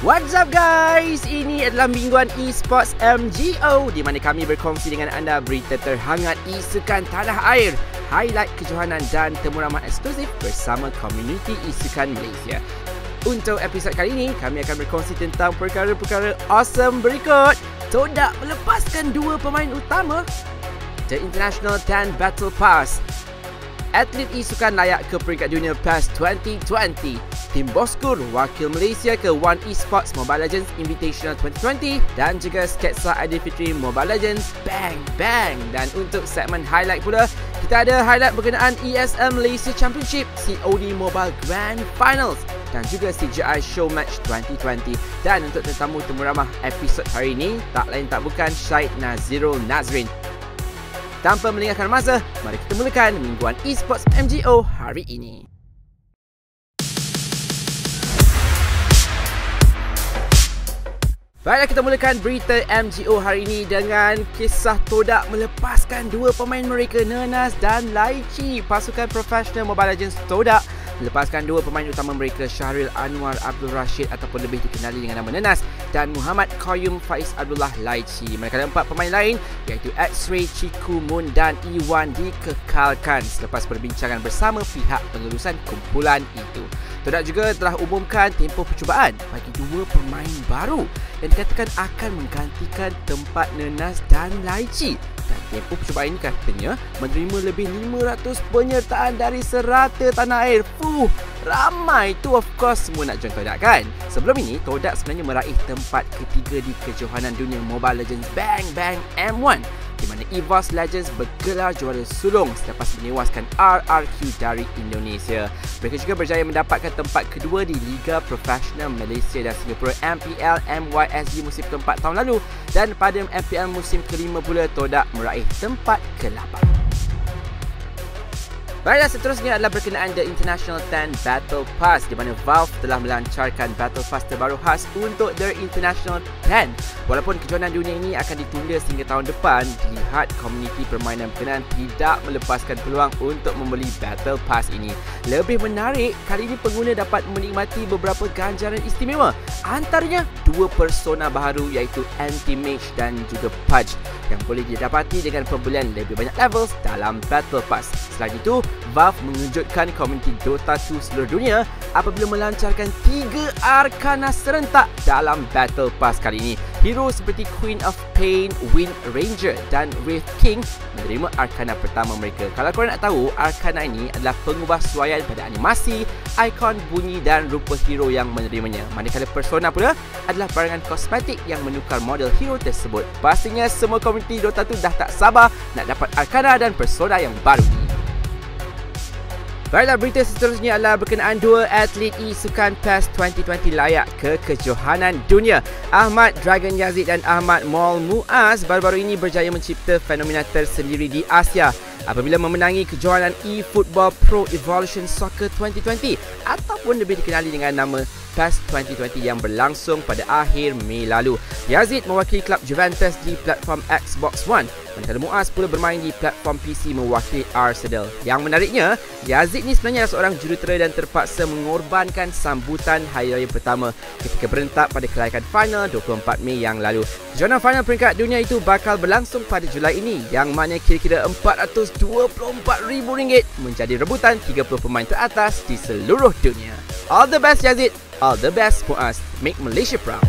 What's up guys? Ini adalah mingguan eSports MGO di mana kami berkongsi dengan anda berita terhangat isukan tanah air, highlight kejohanan dan temu ramah eksklusif bersama komuniti isukan Malaysia. Untuk episod kali ini, kami akan berkongsi tentang perkara-perkara awesome berikut. Todak melepaskan dua pemain utama, The International 10 Battle Pass, atlet isukan layak ke peringkat dunia PAS 2020, Tim Boskur wakil Malaysia ke One Esports Mobile Legends Invitational 2020 dan juga sketsa Aidilfitri Mobile Legends Bang Bang. Dan untuk segmen highlight pula, kita ada highlight berkenaan ESL Malaysia Championship, COD Mobile Grand Finals dan juga CGI Show Match 2020. Dan untuk tetamu temu ramah episod hari ini, tak lain tak bukan Syed Nazirul Nazrin. Tanpa melengahkan masa, mari kita mulakan mingguan eSports MGO hari ini. Baiklah, kita mulakan berita MGO hari ini dengan kisah Todak melepaskan dua pemain mereka, Nenas dan Laichi. Pasukan profesional Mobile Legends Todak melepaskan dua pemain utama mereka, Syahril Anwar Abdul Rashid ataupun lebih dikenali dengan nama Nenas, dan Muhammad Qayyum Faiz Abdullah Laichi. Manakala empat pemain lain iaitu X-Ray, Chiku Moon dan Iwan dikekalkan selepas perbincangan bersama pihak pengurusan kumpulan itu. Todak juga telah umumkan tempoh percubaan bagi dua pemain baru yang dikatakan akan menggantikan tempat Nenas dan Laichi. Dan tempoh percubaan ini katanya menerima lebih 500 penyertaan dari serata tanah air. Ramai tu, of course semua nak join Todak kan. Sebelum ini, Todak sebenarnya meraih tempat ketiga di kejohanan dunia Mobile Legends Bang Bang M1, di mana EVOS Legends bergelar juara sulung selepas menewaskan RRQ dari Indonesia. Mereka juga berjaya mendapatkan tempat kedua di Liga Profesional Malaysia dan Singapura MPL MYSG musim keempat tahun lalu, dan pada MPL musim kelima pula Todak meraih tempat ke-8. Baiklah, seterusnya adalah berkenaan The International 10 Battle Pass, di mana Valve telah melancarkan Battle Pass terbaru khas untuk The International 10. Walaupun kejohanan dunia ini akan ditunda sehingga tahun depan, dilihat komuniti permainan berkenaan tidak melepaskan peluang untuk membeli Battle Pass ini. Lebih menarik, kali ini pengguna dapat menikmati beberapa ganjaran istimewa, antaranya dua persona baru iaitu Anti-Mage dan juga Pudge yang boleh didapati dengan pembelian lebih banyak levels dalam Battle Pass. Selain itu, Valve mengejutkan komuniti Dota 2 seluruh dunia apabila melancarkan 3 Arkana serentak dalam Battle Pass kali ini. Hero seperti Queen of Pain, Wind Ranger dan Wraith King menerima Arkana pertama mereka. Kalau korang nak tahu, Arkana ini adalah pengubah suaian pada animasi, ikon, bunyi dan rupa hero yang menerimanya. Manakala persona pula adalah barangan kosmetik yang menukar model hero tersebut. Pastinya semua komuniti Dota 2 dah tak sabar nak dapat Arkana dan persona yang baru ini. Baiklah, berita seterusnya adalah berkenaan dua atlet isukan PAS 2020 layak ke kejohanan dunia. Ahmad Dragon Yazid dan Ahmad Maul Muaz baru-baru ini berjaya mencipta fenomena tersendiri di Asia apabila memenangi kejohanan eFootball Pro Evolution Soccer 2020 ataupun lebih dikenali dengan nama PAS 2020 yang berlangsung pada akhir Mei lalu. Yazid mewakili klub Juventus di platform Xbox One, manakala Muaz pula bermain di platform PC mewakili Arsenal. Yang menariknya, Yazid ni sebenarnya adalah seorang jurutera dan terpaksa mengorbankan sambutan hari raya pertama ketika berentak pada kelayakan final 24 Mei yang lalu. Kejohanan final peringkat dunia itu bakal berlangsung pada Julai ini, yang mana kira-kira RM424,000 menjadi rebutan 30 pemain teratas di seluruh dunia. All the best Yazid, all the best Muaz, make Malaysia proud.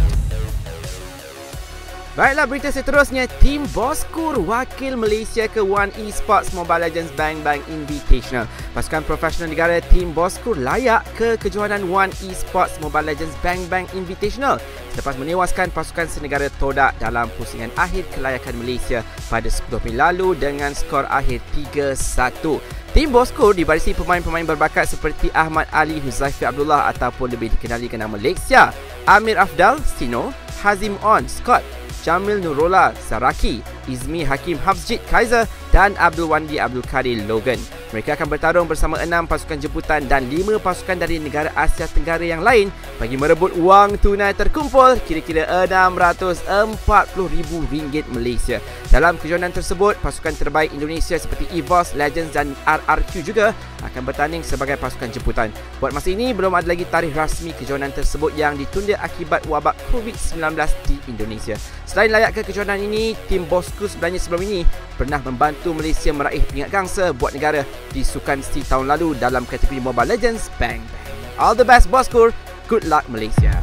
Baiklah, berita seterusnya, Tim Boskur wakil Malaysia ke One Esports Mobile Legends Bang Bang Invitational. Pasukan profesional negara Tim Boskur layak ke kejohanan One Esports Mobile Legends Bang Bang Invitational selepas menewaskan pasukan senegara Todak dalam pusingan akhir kelayakan Malaysia pada 10 Mei lalu dengan skor akhir 3-1. Tim Boskur dibarisi pemain-pemain berbakat seperti Ahmad Ali Huzaifi Abdullah ataupun lebih dikenali dengan nama Lexia, Amir Afdal Sino, Hazim On Scott, Jamil Nurola Saraki, Izmi Hakim Hafzjit Kaiser dan Abdul Wandi Abdul Kadir Logan. Mereka akan bertarung bersama 6 pasukan jemputan dan 5 pasukan dari negara Asia Tenggara yang lain bagi merebut wang tunai terkumpul kira-kira RM640,000 Malaysia. Dalam kejohanan tersebut, pasukan terbaik Indonesia seperti EVOS, Legends dan RRQ juga akan bertanding sebagai pasukan jemputan. Buat masa ini, belum ada lagi tarikh rasmi kejohanan tersebut yang ditunda akibat wabak COVID-19 di Indonesia. Selain layak ke kejohanan ini, tim bosku sebenarnya sebelum ini pernah membantu Malaysia meraih peringkat gangsa buat negara di Sukan SEA tahun lalu dalam kategori Mobile Legends Bang Bang. All the best bosku, good luck Malaysia.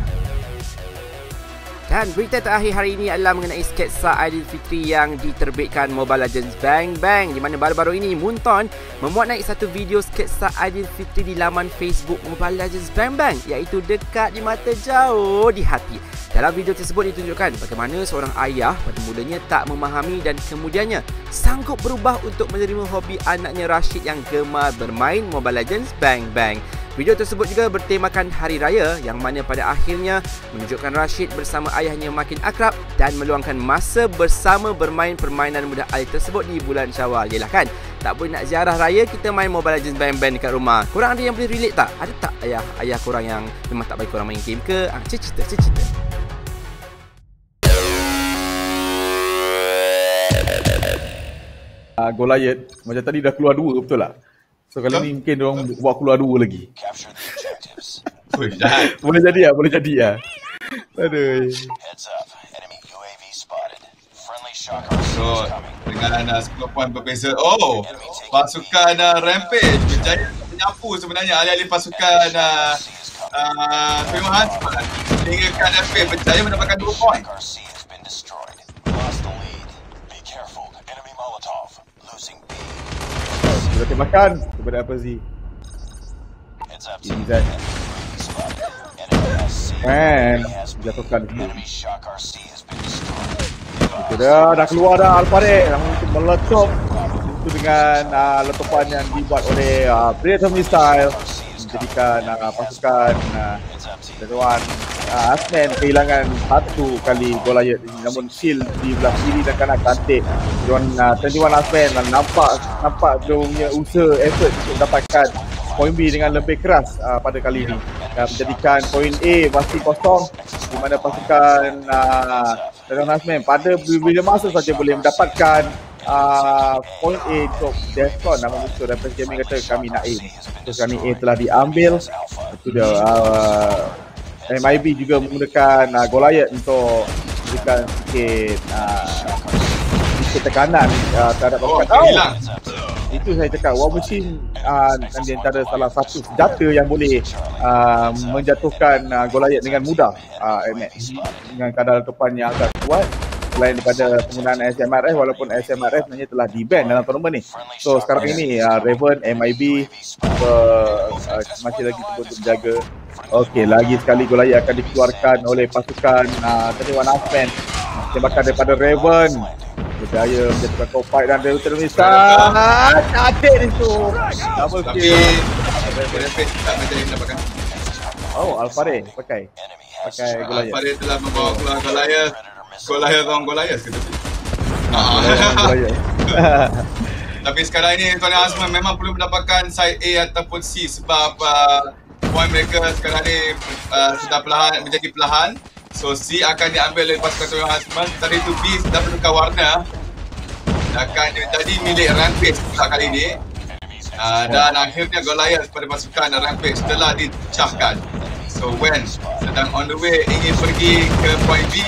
Dan berita terakhir hari ini adalah mengenai sketsa Aidilfitri yang diterbitkan Mobile Legends Bang Bang, di mana baru-baru ini Moonton memuat naik satu video sketsa Aidilfitri di laman Facebook Mobile Legends Bang Bang, iaitu dekat di mata jauh di hati. Dalam video tersebut ditunjukkan bagaimana seorang ayah pada mulanya tak memahami dan kemudiannya sanggup berubah untuk menerima hobi anaknya Rashid yang gemar bermain Mobile Legends Bang Bang. Video tersebut juga bertemakan Hari Raya yang mana pada akhirnya menunjukkan Rashid bersama ayahnya makin akrab dan meluangkan masa bersama bermain permainan mudah alih tersebut di bulan Syawal. Yelah kan, tak boleh nak ziarah raya, kita main Mobile Legends Bang Bang dekat rumah. Korang ada yang boleh relate tak? Ada tak ayah korang yang memang tak bagi korang main game ke? Cerita. Goliath macam tadi dah keluar 2, betul tak? So kali ni mungkin diorang buat keluar 2 lagi. Boleh jadi lah. Aduh. So dengan 10 poin berbeza. Oh, pasukan Rampage berjaya menyapu sebenarnya alih-alih pasukan Terima Hasman. Meninggalkan FA berjaya mendapatkan 2 poin. Sudah tembakan kepada apa Z? Ini Zat. Man, jatuhkan dulu. Itu dah keluar dah Alpare untuk meletup. Itu dengan letupan yang dibuat oleh Predator Missile, menjadikan pasukan Dewan Asman kehilangan 1 kali Goliath. Namun shield di belah kiri dan kanan cantik. Dewan Asman nampak dia punya usaha effort untuk dapatkan poin B dengan lebih keras pada kali ini, dan menjadikan poin A masih kosong, di mana pasukan Dewan Asman pada bila masa saja boleh mendapatkan poin A untuk Defcon. Nama musuh dan Gaming kata kami nak A. Terus kami A telah diambil. Itu dia. MIB juga menggunakan Goliath untuk memberikan sedikit tekanan terhadap pasukan. Itu saya cakap, War Machine di antara salah satu senjata yang boleh menjatuhkan Goliath dengan mudah, dengan kadar letupan yang agak kuat. Selain daripada penggunaan SMRF, walaupun SMRF sebenarnya telah di-ban dalam tournament ni. So sekarang ini Raven, MIB masih lagi cuba untuk menjaga. Okey, lagi sekali Goliath akan dikeluarkan oleh pasukan Dewan Asman. Tembakan daripada Raven berjaya menjatuhkan Copite dan Reuters Misal. Cantik itu. Double kill. Rampage tak berjaya mendapatkan. Oh, Alpare pakai Goliath. Alpare telah membawa keluar Goliath. Goliath ke tu? Tapi sekarang ini Tuan Azman memang perlu mendapatkan side A ataupun C sebab poin mereka sekarang ni sudah menjadi perlahan. So C akan diambil oleh pasukan Tuan Azman. Tadi tu B sudah bertukar warna, akan jadi milik Rampage pula kali ini. Dan akhirnya Goliath pada pasukan Rampage telah dicahkan. So Wen sedang on the way ingin pergi ke poin B.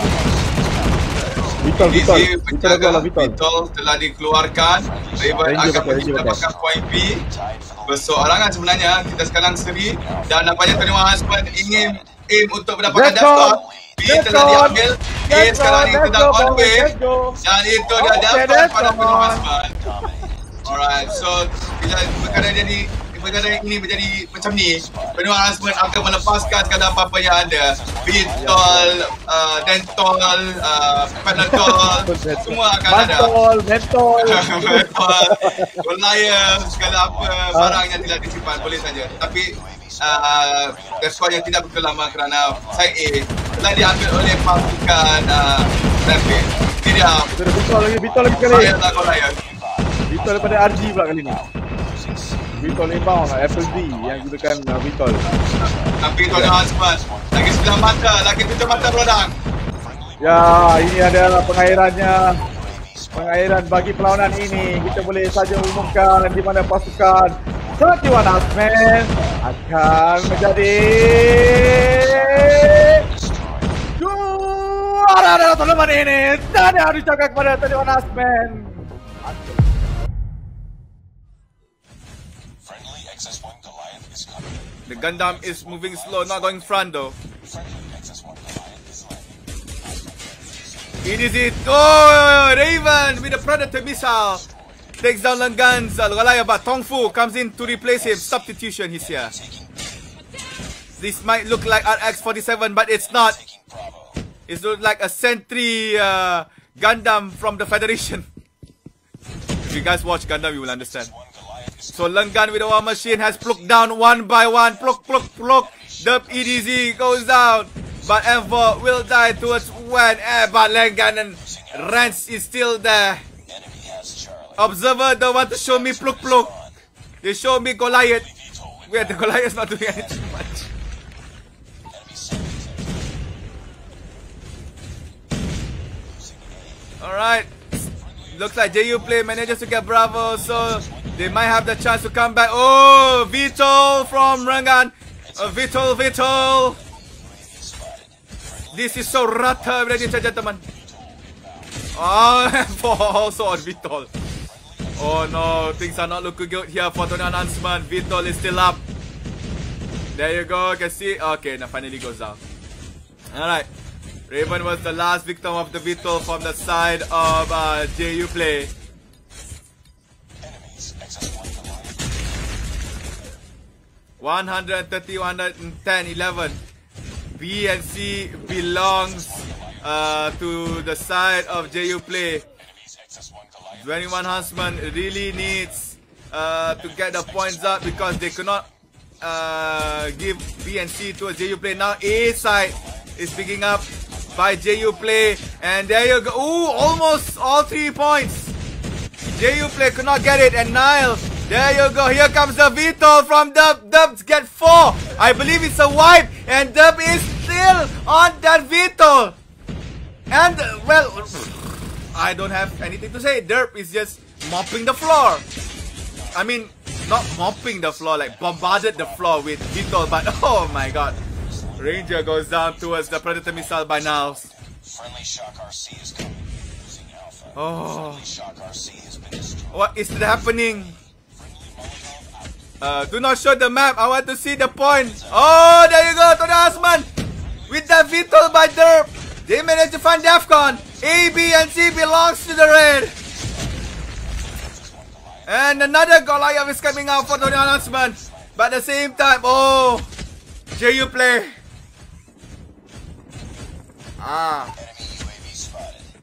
Vitol telah dikeluarkan. Raven akan mendapatkan poin B. Bersorangan sebenarnya, kita sekarang seri. Dan nampaknya Tuan Hasman ingin aim untuk mendapatkan Defcon. B telah diambil. A sekarang ini sedang on way. Dan itu dia Defcon pada Tuan Hasman. Alright, so bila perkara ini menjadi macam ni, Tuan Hasman akan melepaskan segala apa-apa yang ada. Vitol, Dentol, Panadol, semua akan ada. Mentol. Goliath, segala apa barang yang tidak disimpan boleh saja. Tapi Defcon yang tidak betul lama kerana side A telah diambil oleh pasukan Rampage. Ini dia. Vitol lagi sekali. Goliath. Vitol daripada RG pula kali ni. Vitol inbound, Apple D yang gunakan Vitol. Tapi Tony Hansman lagi 9 mata, lagi 7 mata beradang. Ya, ini adalah pengairan bagi perlawanan ini. Kita boleh saja umumkan di mana pasukan 31 Huntsmen akan menjadi juara dalam turnamen ini. Dan harus jaga kepada 31 Huntsmen. The Gundam is moving slow, not going front though. It is it. Oh, Raven with the Predator missile takes down Langan's Goliath, but Tong Fu comes in to replace him. Substitution, he's here. This might look like RX-47, but it's not. It looks like a Sentry Gundam from the Federation. If you guys watch Gundam, you will understand. So Langan with the war machine has plucked down one by one. Pluck. The EDZ goes down. But M4 will die towards when. But Langan and Rance is still there. Observer don't want to show me pluck. They show me Goliath. Where the Goliath is not doing anything much. Alright. Looks like JU Play manages to get Bravo, so they might have the chance to come back. Oh, Vitol from Rangan. Vitol. This is so rata, ladies and gentlemen. Oh, also on Vitol. Oh no, things are not looking good here for Tony Huntsman. Vitol is still up. There you go, you can see. Okay, now finally goes down. Alright. Raven was the last victim of the Vitol from the side of JU Play. $130-110-11. B and C belongs to the side of JU Play. 21 Huntsman really needs to get the points up because they could not give B and C to a JU Play. Now A side is picking up by JU Play, and there you go. Ooh, almost all 3 points. JU Play could not get it, and Niles, there you go. Here comes the Vitol from Dub. Dubs get 4. I believe it's a wipe, and Dub is still on that Vitol. And well, I don't have anything to say. Derp is just mopping the floor. I mean, not mopping the floor, like bombarded the floor with Vitol, but oh my god. Ranger goes down towards the Predator missile by now. Oh. What is happening? Do not show the map. I want to see the point. Oh, there you go, Tony Huntsman. With that Vitol by Derp. They managed to find Defcon. A, B, and C belongs to the red. And another Goliath is coming out for Tony Huntsman. But at the same time, oh, JU Play.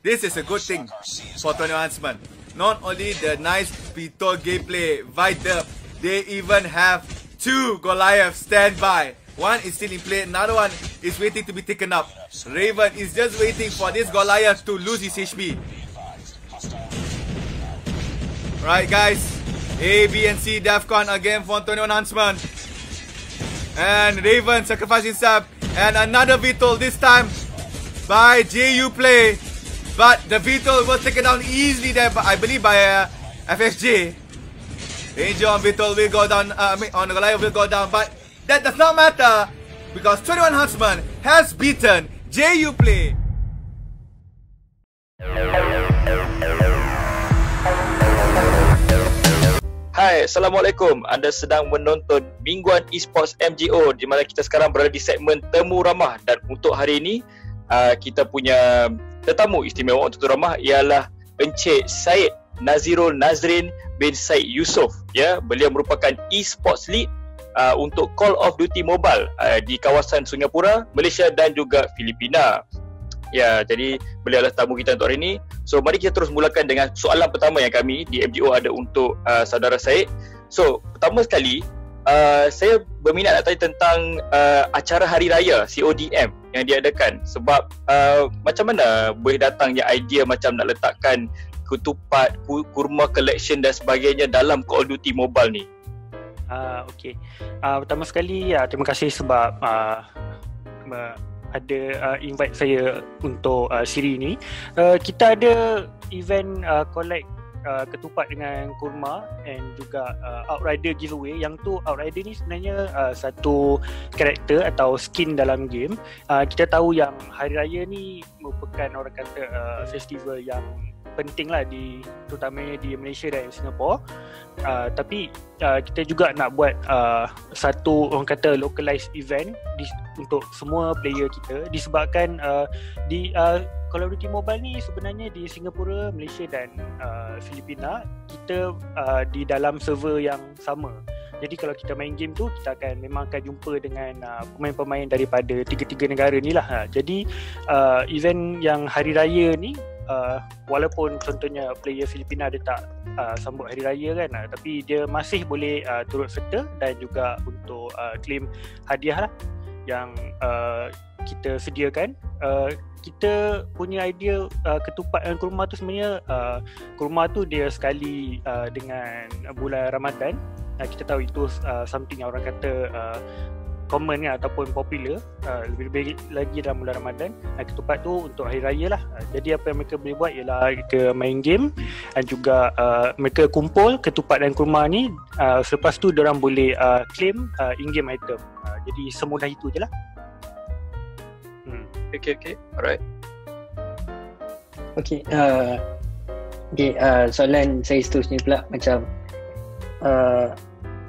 This is a good thing for Tony Huntsman. Not only the nice Vitol gameplay, Vite, they even have 2 Goliaths standby. One is still in play, another one is waiting to be taken up. Raven is just waiting for this Goliath to lose his HP. Right guys, A, B and C Defcon again for Tony Huntsman. And Raven sacrificed himself. And another Vitol, this time by JU Play. But the Vitol was taken down easily there, I believe, by FSJ. Ranger on Vitol will go down, on Goliath will go down, but that does not matter because 21 Huntsman has beaten JU Play. Hai, Assalamualaikum. Anda sedang menonton Mingguan Esports MGO di mana kita sekarang berada di segmen Temu Ramah, dan untuk hari ini kita punya tetamu istimewa untuk Temu Ramah ialah Encik Syed Nazirul Nazrin bin Syed Yusof. Ya, beliau merupakan Esports Lead untuk Call of Duty Mobile di kawasan Singapura, Malaysia dan juga Filipina. Ya, jadi beliau adalah tamu kita untuk hari ini. So, mari kita terus mulakan dengan soalan pertama yang kami di MGO ada untuk saudara Syed. So, pertama sekali, saya berminat nak tanya tentang acara Hari Raya CODM yang diadakan. Sebab macam mana boleh datangnya idea macam nak letakkan ketupat, kurma collection dan sebagainya dalam Call of Duty Mobile ni? Okey. Pertama sekali terima kasih sebab ada invite saya untuk siri ni. Kita ada event collect ketupat dengan kurma and juga Outrider giveaway. Yang tu Outrider ni sebenarnya satu karakter atau skin dalam game. Kita tahu yang Hari Raya ni merupakan orang kata festival yang penting lah terutamanya di Malaysia dan Singapura. Tapi kita juga nak buat satu orang kata localized event untuk semua player kita, disebabkan di Call of Duty Mobile ni sebenarnya di Singapura, Malaysia dan Filipina kita di dalam server yang sama. Jadi kalau kita main game tu, kita memang akan jumpa dengan pemain-pemain daripada tiga-tiga negara ni lah. Jadi event yang Hari Raya ni, walaupun contohnya player Filipina dia tak sambut Hari Raya kan, tapi dia masih boleh turut serta dan juga untuk claim hadiah lah yang kita sediakan. Kita punya idea ketupat dan kurma tu sebenarnya kurma tu dia sekali dengan bulan Ramadan. Kita tahu itu something yang orang kata common kan, ataupun popular, lebih-lebih lagi dalam bulan Ramadan. Ketupat tu untuk Hari Raya lah. Jadi apa yang mereka boleh buat ialah mereka main game dan juga mereka kumpul ketupat dan kurma ni. Selepas tu diorang boleh claim in-game item. Jadi semudah itu je lah. Okay. Alright. Okay. Soalan saya seterusnya pula macam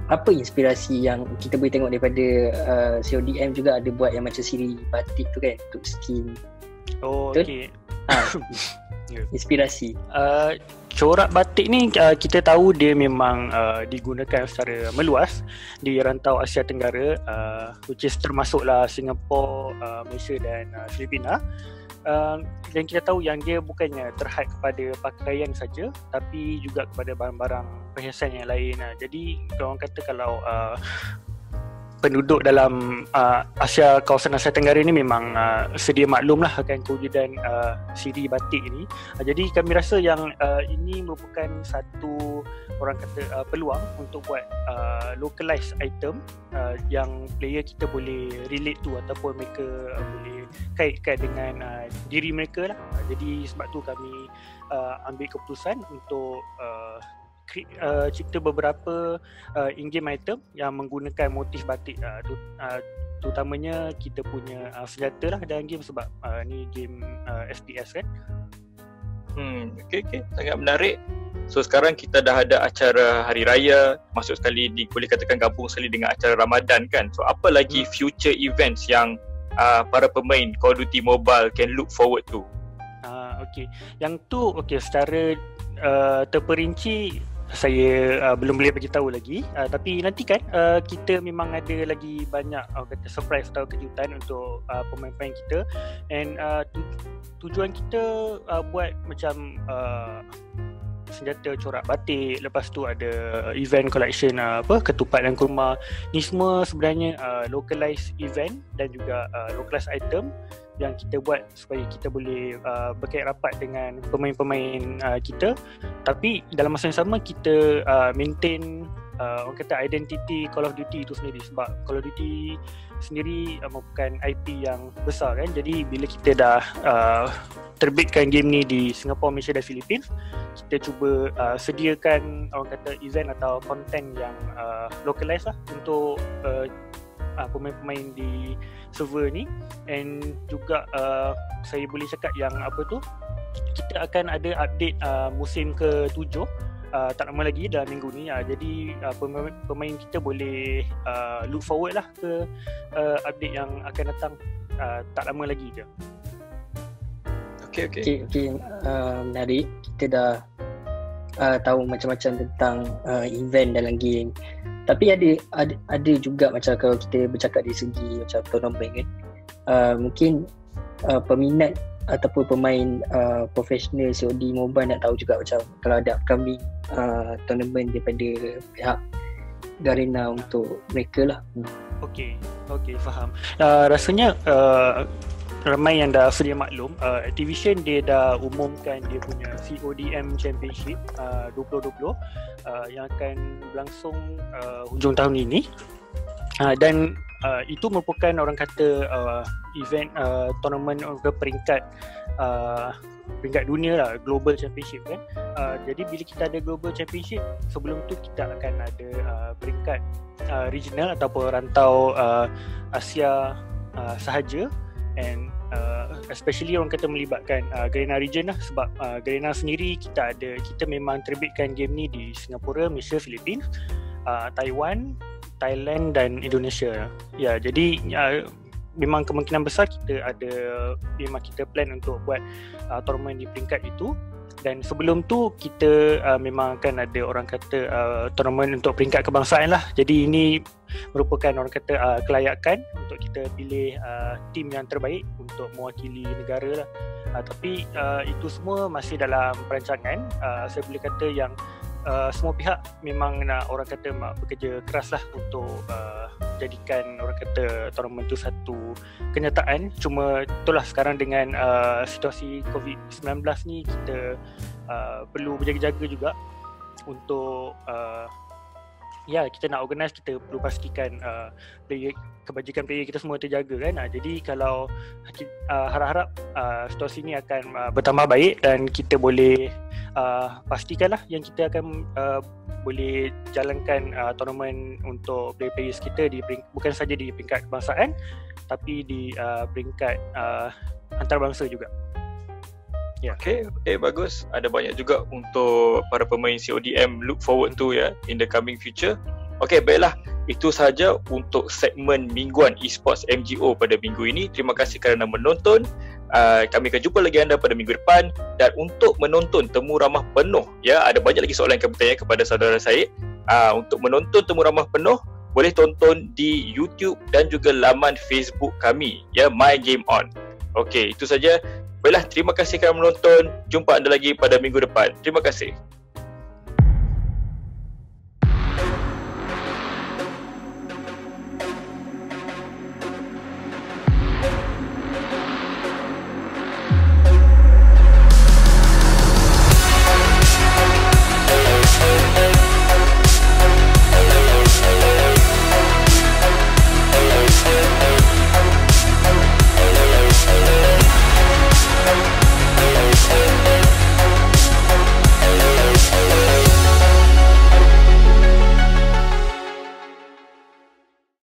apa inspirasi yang kita boleh tengok daripada CODM juga ada buat yang macam siri batik tu kan untuk skin. Okay. Inspirasi. Corak batik ni kita tahu dia memang digunakan secara meluas di rantau Asia Tenggara, which is termasuklah Singapura, Malaysia dan Filipina. Dan kita tahu yang dia bukannya terhad kepada pakaian saja, tapi juga kepada barang-barang perhiasan yang lain. Jadi orang kata kalau penduduk dalam kawasan Asia Tenggara ni memang sedia maklum lah akan kewujudan siri batik ni. Jadi kami rasa yang ini merupakan satu orang kata peluang untuk buat localized item yang player kita boleh relate to ataupun mereka boleh kaitkan dengan diri mereka lah. Jadi sebab tu kami ambil keputusan untuk cipta beberapa in-game item yang menggunakan motif batik, terutamanya kita punya senjata lah dalam game sebab ni game FPS kan. Okay. Sangat menarik. So sekarang kita dah ada acara Hari Raya, masuk sekali boleh katakan gabung sekali dengan acara Ramadan kan. So apa lagi future events yang para pemain Call of Duty Mobile can look forward to? Okay. Yang tu secara terperinci saya belum boleh bagi tahu lagi, tapi nanti kan kita memang ada lagi banyak kata surprise atau kejutan untuk pemain-pemain kita. And tujuan kita buat macam senjata corak batik, lepas tu ada event collection ketupat dan kurma. Ni semua sebenarnya localized event dan juga localized item yang kita buat supaya kita boleh berkait rapat dengan pemain-pemain kita, tapi dalam masa yang sama kita maintain orang kata identity Call of Duty itu sendiri. Sebab Call of Duty sendiri merupakan IP yang besar kan. Jadi bila kita dah terbitkan game ni di Singapura, Malaysia dan Philippines, kita cuba sediakan orang kata event atau content yang localized lah untuk pemain-pemain di server ni. And juga saya boleh cakap yang kita akan ada update musim ke-7 tak lama lagi dalam minggu ni. Jadi pemain kita boleh look forward lah ke update yang akan datang tak lama lagi je. Okay. Menarik. Kita dah tahu macam-macam tentang event dalam game. Tapi ada juga macam kalau kita bercakap dari segi macam tournament kan, mungkin peminat ataupun pemain profesional COD Mobile nak tahu juga macam kalau ada upcoming tournament daripada pihak Garena untuk mereka lah. Okay, faham. Rasanya ramai yang dah sedia maklum, Activision dia dah umumkan dia punya CODM Championship 2020 yang akan berlangsung hujung tahun ini. Dan itu merupakan orang kata event tournament peringkat dunia lah, Global Championship kan. Jadi bila kita ada Global Championship, sebelum tu kita akan ada peringkat regional ataupun rantau Asia sahaja, and especially orang kata melibatkan Garena region lah, sebab Garena sendiri kita memang terbitkan game ni di Singapura, Malaysia, Philippines, Taiwan, Thailand dan Indonesia. Ya, jadi memang kemungkinan besar memang kita plan untuk buat tournament di peringkat itu. Dan sebelum tu kita memang akan ada orang kata tournament untuk peringkat kebangsaan lah. Jadi ini merupakan orang kata kelayakan untuk kita pilih tim yang terbaik untuk mewakili negara lah. Tapi itu semua masih dalam perancangan. Saya boleh kata yang semua pihak memang nak orang kata bekerja keras lah untuk jadikan orang kata tournament tu satu kenyataan. Cuma itulah sekarang dengan situasi COVID-19 ni, kita perlu berjaga-jaga juga untuk kita nak organize, kita perlu pastikan kebajikan player kita semua terjaga kan. Jadi kalau harap-harap situasi ni akan bertambah baik dan kita boleh pastikanlah yang kita akan boleh jalankan tournament untuk players kita bukan saja di peringkat kebangsaan tapi di peringkat antarabangsa juga. Okay, bagus. Ada banyak juga untuk para pemain CODM look forward to in the coming future. Okay, baiklah. Itu sahaja untuk segmen Mingguan Esports MGO pada minggu ini. Terima kasih kerana menonton. Kami akan jumpa lagi anda pada minggu depan. Dan untuk menonton temu ramah penuh, ada banyak lagi soalan yang kami tanya kepada saudara saya. Untuk menonton temu ramah penuh, boleh tonton di YouTube dan juga laman Facebook kami, My Game On. Okay, itu saja. Baiklah, terima kasih kerana menonton. Jumpa anda lagi pada minggu depan. Terima kasih.